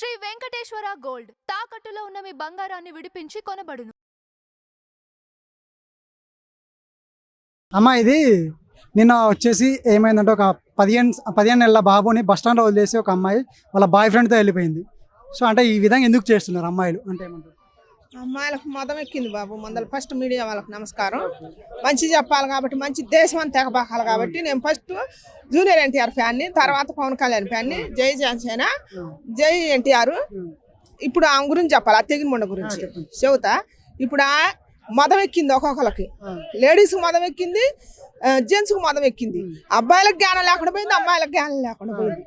Shri Venkateswara gold తాకట్టులో ఉన్న మీ బంగారాన్ని విడిపించి కొనబడును. అమ్మా ఇది నిన్న వచ్చేసి ఏమైందంటే ఒక 15 నెలల బాబుని బస్టాండ్లో వదిలేసి ఒక అమ్మాయి వాళ్ళ బాయ్ ఫ్రెండ్తో వెళ్ళిపోయింది. సో అంటే ఈ విధంగా ఎందుకు చేస్తున్నారు అమ్మాయిలు అంటే ఏమంటారు? అమ్మాయిలకు మదం ఎక్కింది బాబు. ముందర ఫస్ట్ మీడియా వాళ్ళకి నమస్కారం. మంచి చెప్పాలి కాబట్టి, మంచి దేశం అంతా తెగబాకాలి కాబట్టి నేను ఫస్ట్ జూనియర్ ఎన్టీఆర్ ఫ్యాన్ని, తర్వాత పవన్ కళ్యాణ్ ఫ్యాన్ని. జై జనసేన, జై ఎన్టీఆర్. ఇప్పుడు ఆమె గురించి చెప్పాలి, ఆ తెగిన ముండ గురించి చెబుతా. ఇప్పుడు ఆ మదం ఎక్కింది ఒక్కొక్కరికి. లేడీస్కి మదం ఎక్కింది, జెంట్స్కి మదం ఎక్కింది. అబ్బాయిలకు జ్ఞానం లేకుండా పోయింది, అమ్మాయిలకు జ్ఞానం లేకుండా పోయింది.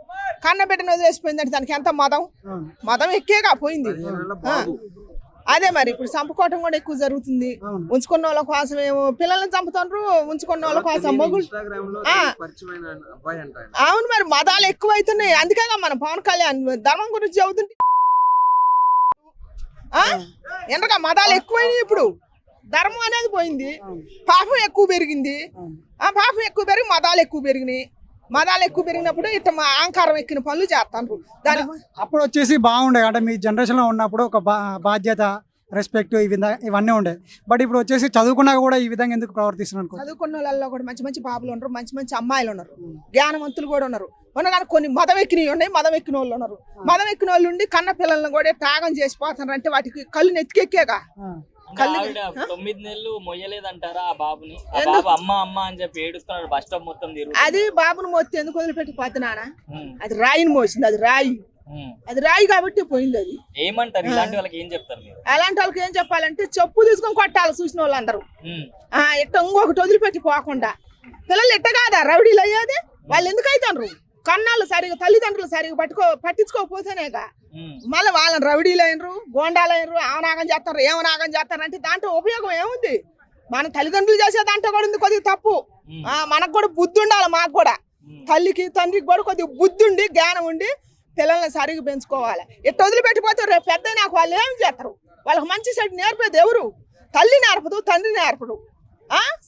కన్నబిడ్డను వదిలేసిపోయింది అంటే దానికి ఎంత మదం ఎక్కేగా పోయింది. అదే మరి ఇప్పుడు చంపుకోవటం కూడా ఎక్కువ జరుగుతుంది. ఉంచుకున్న వాళ్ళ కోసం ఏమో పిల్లల్ని చంపుతుండ్రు, ఉంచుకున్న వాళ్ళ కోసం మొగుళ్ళు. అవును మరి మదాలు ఎక్కువ అవుతున్నాయి. అందుకేగా మన పవన్ కళ్యాణ్ ధర్మం గురించి చెబుతుంటే ఎందుక మదాలు ఎక్కువైనాయి. ఇప్పుడు ధర్మం అనేది పోయింది, పాపం ఎక్కువ పెరిగింది. పాపం ఎక్కువ పెరిగి మదాలు ఎక్కువ పెరిగినాయి. మదాలు ఎక్కువ పెరిగినప్పుడు ఇట్లా అహంకారం ఎక్కిన పనులు చేస్తాను. దాని అప్పుడు వచ్చేసి బాగుండే అంటే మీ జనరేషన్లో ఉన్నప్పుడు ఒక బాధ్యత, రెస్పెక్ట్ ఇవన్నీ ఉండే. బట్ ఇప్పుడు వచ్చేసి చదువుకున్నా కూడా ఈ విధంగా ఎందుకు ప్రవర్తిస్తున్నారు? చదువుకున్న వాళ్ళలో కూడా మంచి మంచి బాబులు ఉన్నారు, మంచి మంచి అమ్మాయిలు ఉన్నారు, జ్ఞానవంతులు కూడా ఉన్నారు. కానీ కొన్ని మదం ఎక్కినవి ఉన్నాయి, మదం ఎక్కిన వాళ్ళు ఉన్నారు. మదం ఎక్కిన వాళ్ళు ఉండి కన్న పిల్లలను కూడా త్యాగం చేసిపోతున్నారు. అంటే వాటికి కళ్ళు నెత్తికెక్కేగా. 9 నెలలు మొయ్యలేదంటారా ఆ బాబుని? ఆ బాబు అమ్మ అమ్మ అని చెప్పి ఏడుస్తున్నాడు బస్ స్టాప్ మొత్తం. అది బాబుని మోస్తే ఎందుకు వదిలిపెట్టి పోతున్నానా? అది రాయిని మోసింది, అది రాయి కాబట్టి పోయింది. అది ఏమంటారు? ఇలాంటి వాళ్ళకి ఏం చెప్తారు మీరు? అలాంటి వాళ్ళకి ఏం చెప్పాలంటే చెప్పు తీసుకొని కొట్టాలి చూసిన వాళ్ళందరూ. ఇట్ట ఇంకొకటి వదిలిపెట్టి పోకుండా. పిల్లలు ఇట్ట కాదా రౌడీలు అయ్యేది? వాళ్ళు ఎందుకు అవుతారు? కన్నాళ్ళు సరిగా తల్లిదండ్రులు సరిగా పట్టించుకోకపోతేనేగా మళ్ళీ వాళ్ళని రౌడీలు అయినరు, గోండాలు అయినరు, ఆవనాగం చేస్తారు, ఏమనాగం చేస్తారు. అంటే దాంట్లో ఉపయోగం ఏముంది? మన తల్లిదండ్రులు చేసే దాంట్లో కూడా ఉంది కొద్దిగా తప్పు. మనకు కూడా బుద్ధి ఉండాలి. మాకు కూడా తల్లికి తండ్రికి కూడా కొద్దిగా బుద్ధి ఉండి జ్ఞానం ఉండి పిల్లల్ని సరిగా పెంచుకోవాలి. ఇట్ట వదిలిపెట్టిపోతారు, రేపు పెద్ద నాకు వాళ్ళు ఏం చేస్తారు? వాళ్ళకి మంచి సైడ్ నేర్పేది ఎవరు? తల్లి నేర్పదు, తండ్రి నేర్పడు.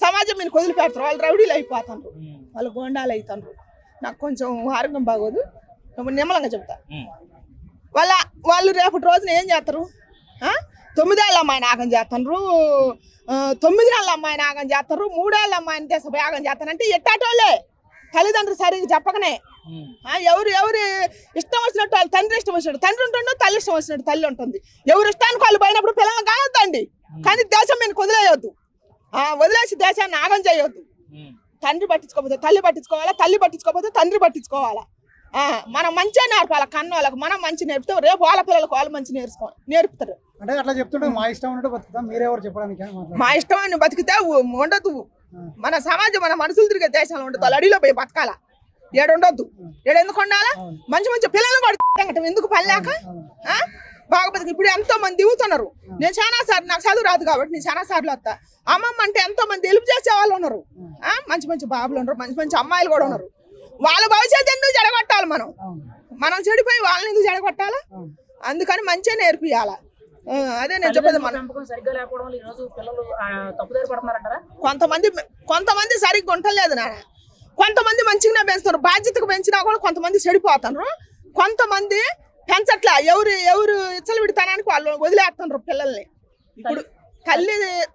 సమాజం మీద వదిలిపెడతారు, వాళ్ళు రౌడీలు అయిపోతారు, వాళ్ళు గోండాలు అవుతారు. నాకు కొంచెం ఆరోగ్యం బాగోదు, నిమ్మలంగా చెప్తా. వాళ్ళు రేపటి రోజున ఏం చేస్తారు? 9 ఏళ్ళ అమ్మాయిని ఆగం చేస్తారు, 9 నెలల అమ్మాయిని ఆగం చేస్తారు, 3 ఏళ్ళ అమ్మాయిని దేశ ఆగం చేస్తారంటే ఎట్టాటోళ్ళే. తల్లిదండ్రులు సరిగ్గా చెప్పకనే ఎవరు ఇష్టం వచ్చినట్టు వాళ్ళు తండ్రి ఇష్టం వచ్చినట్టు తండ్రి ఉంటుండో, తల్లి ఇష్టం వచ్చినట్టు తల్లి ఉంటుంది. ఎవరు ఇష్టానికి వాళ్ళు పోయినప్పుడు పిల్లల్ని కానొద్దండి, కానీ దేశం మీద వదిలేయొద్దు. వదిలేసి దేశాన్ని ఆగం చేయొద్దు. తండ్రి పట్టించుకోకపోతే తల్లి పట్టించుకోవాలా, తల్లి పట్టించుకోకపోతే తండ్రి పట్టించుకోవాలా. మనం మంచిగా నేర్పాలి. కన్న వాళ్ళకి మనం మంచి నేర్పితే రేపు వాళ్ళ పిల్లలకు వాళ్ళు మంచి నేర్పుతారు. అంటే అట్లా చెప్తుంటే మా ఇష్టం ఉన్నట్టు బతుకుతాం, మీరెవరు చెప్పడానికి? మా ఇష్టం అని బతికితే ఉండదు. మన సమాజం మన మనుషులు తిరిగే దేశంలో ఉండదు. వాళ్ళు అడిలో పోయి బతకాల, ఏడుండొద్దు. ఎందుకు ఉండాలా? మంచి మంచి పిల్లలు కూడా ఎందుకు పనిలేక బాగా బతికి. ఇప్పుడు ఎంతో మంది దిగుతున్నారు. నేను చాలా సార్లు, నాకు చదువు రాదు కాబట్టి నేను చాలా సార్లు వస్తా. అమ్మమ్మ అంటే ఎంతో మంది హెల్ప్ చేసే వాళ్ళు ఉన్నారు. మంచి మంచి బాబులు ఉన్నారు, మంచి మంచి అమ్మాయిలు కూడా ఉన్నారు. వాళ్ళ భవిష్యత్తు ఎందుకు జడగొట్టాలి? మనం చెడిపోయి వాళ్ళని ఎందుకు జడగొట్టాలా? అందుకని మంచిగా నేర్పియాలా. అదే నేను చెప్పేది. కొంతమంది సరిగ్గా ఉండలేదు నాన్న. కొంతమంది మంచిగానే పెంచుతారు, బాధ్యతకు పెంచినా కూడా కొంతమంది చెడిపోతారు. కొంతమంది పెంచట్లా. ఎవరు ఇచ్చలు విడతానానికి వాళ్ళు వదిలేస్తున్నారు పిల్లల్ని. ఇప్పుడు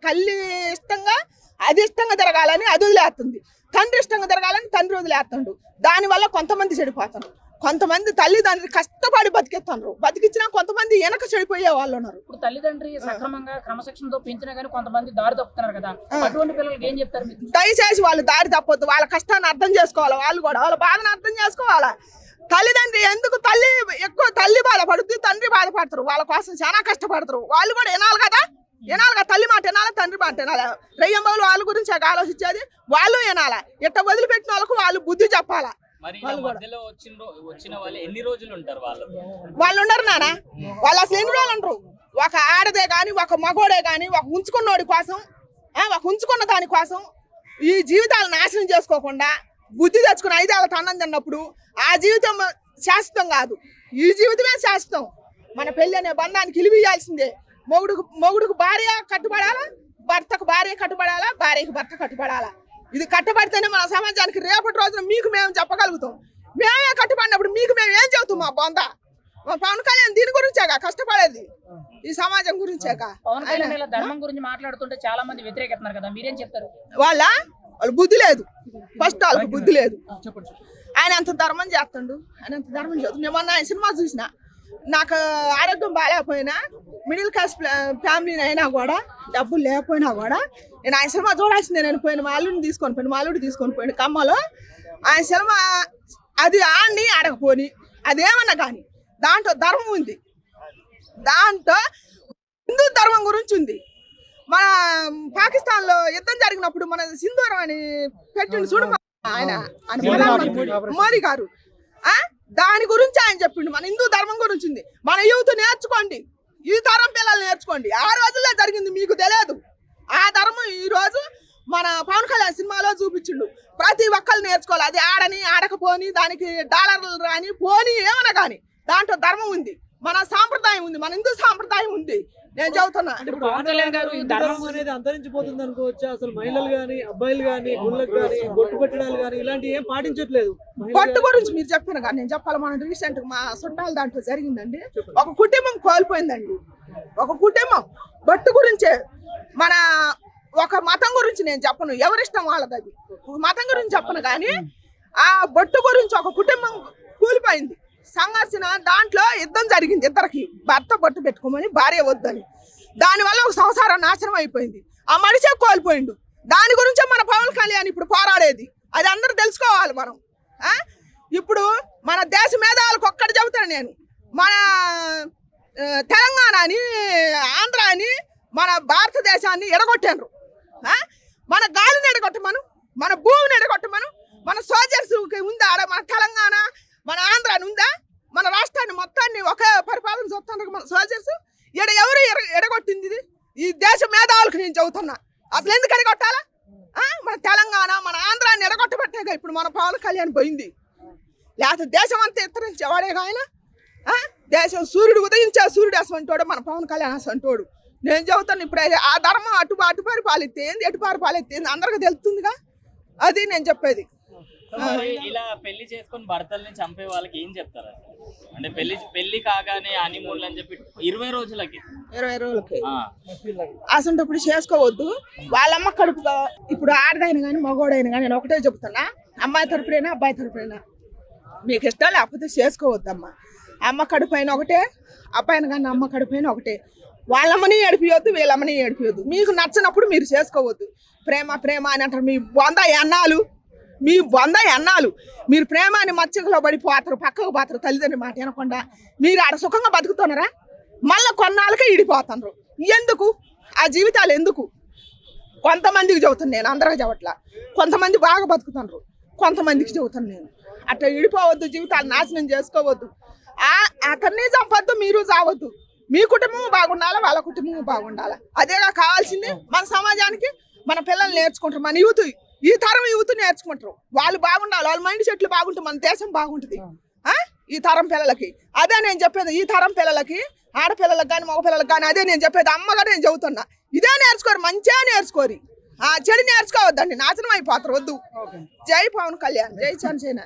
తల్లి ఇష్టంగా అది ఇష్టంగా తిరగాలని అది వదిలేస్తుంది, తండ్రి ఇష్టంగా తిరగాలని తండ్రి వదిలేస్తుండు. దానివల్ల కొంతమంది చెడిపోతారు. కొంతమంది తల్లిదండ్రులు కష్టపడి బతికిస్తున్నారు, బతికించినా కొంతమంది వెనక చెడిపోయే వాళ్ళు ఉన్నారు. ఇప్పుడు తల్లిదండ్రి సక్రమంగా క్రమశిక్షణతో పెంచినా కానీ కొంతమంది దారి తప్పుతున్నారు కదా, అటువంటి పిల్లలకి ఏం చెప్తారు? దయచేసి వాళ్ళు దారి తప్పొద్దు. వాళ్ళ కష్టాన్ని అర్థం చేసుకోవాలి, వాళ్ళు కూడా వాళ్ళ బాధను అర్థం చేసుకోవాలా. తల్లిదండ్రి ఎందుకు ఎక్కువ తల్లి బాధపడుతుంది, తండ్రి బాధపడతారు. వాళ్ళ కోసం చాలా కష్టపడతారు. వాళ్ళు కూడా వినాలి కదా. తల్లి మాట వినాలా, తండ్రి మాట వినాలా. రెయ్యంబాబులు వాళ్ళ గురించి ఆలోచించేది వాళ్ళు వినాలా. ఇట్ట వదిలిపెట్టిన వాళ్ళకు వాళ్ళు బుద్ధి చెప్పాలా. వాళ్ళు ఉండరు నాన్న. వాళ్ళు అసలు ఎన్ని రోజులు ఉండరు. ఒక ఆడదే కానీ, ఒక మగోడే కానీ, ఒక ఉంచుకున్నోడి కోసం, ఒక ఉంచుకున్న దాని కోసం ఈ జీవితాలను నాశనం చేసుకోకుండా బుద్ధి తెచ్చుకుని 5 ఏళ్ళ అన్నం తిన్నప్పుడు ఆ జీవితం శాశ్వతం కాదు. ఈ జీవితమే శాశ్వతం. మన పెళ్లి అనే బంధానికి ఇలివియాల్సిందే. మొగుడుకు భార్య కట్టుబడాలా, భర్తకు భార్య కట్టుబడాలా, భార్యకు భర్త కట్టుబడాలా. ఇది కట్టుబడితేనే మన సమాజానికి రేపటి రోజున మీకు మేము చెప్పగలుగుతాం. మేమే కట్టుబడినప్పుడు మీకు మేము ఏం చెబుతాం? మా బొంద పవన్ కళ్యాణ్ దీని గురించేగా కష్టపడేది, ఈ సమాజం గురించేగా. పవన్ కళ్యాణ్ ఇలా ధర్మం గురించి మాట్లాడుతుంటే చాలా మంది వ్యతిరేకిస్తున్నారు కదా, మీరేం చెప్తారు? వాళ్ళ బుద్ధి లేదు, ఫస్ట్ వాళ్ళకి బుద్ధి లేదు. ఆయన ఎంత ధర్మం చేస్తాడు, ఆయన ఎంత ధర్మం చేస్తాడు. నేను మొన్న ఆయన సినిమా చూసిన, నాకు ఆరోగ్యం బాగాలేకపోయినా, మిడిల్ క్లాస్ ఫ్యామిలీని అయినా కూడా, డబ్బులు లేకపోయినా కూడా నేను ఆయన సినిమా చూడాల్సిందే. నేను పోయిన మా అల్లుడిని తీసుకొని పోయిన కమ్మలో ఆయన సినిమా, అది ఆడిని ఆడకపోని అదేమన్నా కానీ దాంట్లో ధర్మం ఉంది, దాంట్లో హిందూ ధర్మం గురించి ఉంది. మన పాకిస్తాన్ లో యుద్ధం జరిగినప్పుడు మన సింధూరం అని పెట్టిండు చూడు ఆయన మోడీ గారు, దాని గురించి ఆయన చెప్పిండు. మన హిందూ ధర్మం గురించి ఉంది. మన యూత్ నేర్చుకోండి, ఈ తరం పిల్లలు నేర్చుకోండి. ఆ రోజుల్లో జరిగింది మీకు తెలియదు, ఆ ధర్మం ఈ రోజు మన పవన్ కళ్యాణ్ సినిమాలో చూపించిండు. ప్రతి ఒక్కరు నేర్చుకోవాలి. అది ఆడని ఆడకపోని, దానికి డాలర్లు రాని పోని ఏమన్నా కానీ దాంట్లో ధర్మం ఉంది, మన సాంప్రదాయం ఉంది, మన హిందూ సాంప్రదాయం ఉంది. నేను చెబుతున్నా. పవన్ కళ్యాణ్ గారు ధర్మం అనేది అంతరించిపోతుంది అనుకోవచ్చు. అసలు మహిళలు గాని, అబ్బాయిలు గాని, గుళ్ళకు గాని, బొట్టు పెట్టడాలు గాని ఇలాంటివి ఏం పాటించట్లేదు. బొట్టు గురించి మీరు చెప్పాను కానీ నేను చెప్పాలి. మన రీసెంట్ మా చుట్టాల దాంట్లో జరిగిందండి, ఒక కుటుంబం కోల్పోయిందండి. ఒక కుటుంబం బొట్టు గురించే. మన ఒక మతం గురించి నేను చెప్పను, ఎవరిష్టం వాళ్ళది, అది మతం గురించి చెప్పను కానీ ఆ బొట్టు గురించి ఒక కుటుంబం కూలిపోయింది. సంఘర్షణ, దాంట్లో యుద్ధం జరిగింది. ఇద్దరికి భర్త బొట్టు పెట్టుకోమని, భార్య వద్దని. దానివల్ల ఒక సంసారం నాశనం అయిపోయింది. ఆ మనిషే కోల్పోయిండు. దాని గురించే మన పవన్ కళ్యాణ్ ఇప్పుడు పోరాడేది. అది అందరూ తెలుసుకోవాలి మనం. ఇప్పుడు మన దేశ మేధావులకు ఒక్కటి చెబుతాను నేను, మన తెలంగాణ అని, ఆంధ్ర అని, మన భారతదేశాన్ని ఎడగొట్టారు. మన గాలిని ఎడగొట్టమను, మన భూమిని ఎడగొట్టమను. మన సోల్జర్స్ ఉందా ఆడ? మన తెలంగాణ, మన ఆంధ్ర అని ఉందా? మన రాష్ట్రాన్ని మొత్తాన్ని ఒక పరిపాలన చూస్తున్నారు మన సోల్జర్స్. ఎవరు ఎడగొట్టింది ఇది? ఈ దేశ మేధావులకు నేను చెబుతున్నా. అసలు ఎందుకు ఎడగొట్టాలా? మన తెలంగాణ, మన ఆంధ్రాన్ని ఎడగొట్టబట్టాక ఇప్పుడు మన పవన్ కళ్యాణ్ పోయింది. లేకపోతే దేశం అంతా ఎత్తరించేవాడేగా ఆయన. దేశం సూర్యుడు ఉదయించే సూర్యుడు అసంటోడు, మన పవన్ కళ్యాణ్ అసంటోడు. నేను చెబుతాను. ఇప్పుడు ఆ ధర్మం అటు పరిపాలిస్తే ఏంది, ఎటు పరిపాలిస్తే ఏంది అందరికీ తెలుస్తుందిగా. అది నేను చెప్పేది. ఇలా పెళ్లి చేసుకొని భర్తల్ని చంపే వాళ్ళకి ఏం చెప్తారు? అంటే పెళ్లి కాగానే హనీమూన్ అని చెప్పి 20 రోజులకి అసంటప్పుడు చేసుకోవద్దు. వాళ్ళమ్మ కడుపుగా ఇప్పుడు ఆడదైనా కానీ మగోడైనా కానీ నేను ఒకటే చెబుతున్నా, అమ్మాయి తరపునైనా అబ్బాయి తరపునైనా మీకు ఇష్టం లేకపోతే చేసుకోవద్దమ్మా. అమ్మ కడుపు అయినా ఒకటే, అబ్బాయిని కానీ అమ్మ కడుపు అయినా ఒకటే. వాళ్ళమ్మని ఏడిపియొద్దు, వీళ్ళమ్మని ఏడిపియొద్దు. మీకు నచ్చినప్పుడు మీరు చేసుకోవద్దు. ప్రేమ ప్రేమ అని అంటారు, మీ వంద ఎన్నాలు మీరు ప్రేమ అని మచ్చకలో పడిపోతారు, పక్కకు పోతారు. తల్లిదండ్రి మాట వినకుండా మీరు ఆడ సుఖంగా బతుకుతున్నారా? మళ్ళీ కొన్నాళ్ళకే ఇడిపోతున్నారు. ఎందుకు ఆ జీవితాలు ఎందుకు? కొంతమందికి చెబుతాను నేను, అందరికీ చెప్పట్లా. కొంతమంది బాగా బతుకుతున్నారు, కొంతమందికి చెబుతాను నేను. అట్లా ఇడిపోవద్దు, జీవితాలు నాశనం చేసుకోవద్దు. అతన్ని చంపొద్దు, మీరు చావద్దు. మీ కుటుంబం బాగుండాలా, వాళ్ళ కుటుంబం బాగుండాలా. అదేగా కావాల్సింది. మన సమాజానికి మన పిల్లలు నేర్చుకుంటారు, మన యూత్, ఈ తరం యూత్ నేర్చుకుంటారు. వాళ్ళు బాగుండాలి, వాళ్ళ మైండ్ సెట్లు బాగుంటే మన దేశం బాగుంటుంది. ఈ తరం పిల్లలకి అదే నేను చెప్పేది. ఈ తరం పిల్లలకి, ఆడపిల్లలకు కానీ మగపిల్లలకు కానీ అదే నేను చెప్పేది. అమ్మగా నేను చెబుతున్నా, ఇదే నేర్చుకోరు, మంచిగా నేర్చుకోరు. చెడు నేర్చుకోవద్దండి, నాశనం అయిపోతారు. వద్దు. జై పవన్ కళ్యాణ్, జై జనసేన.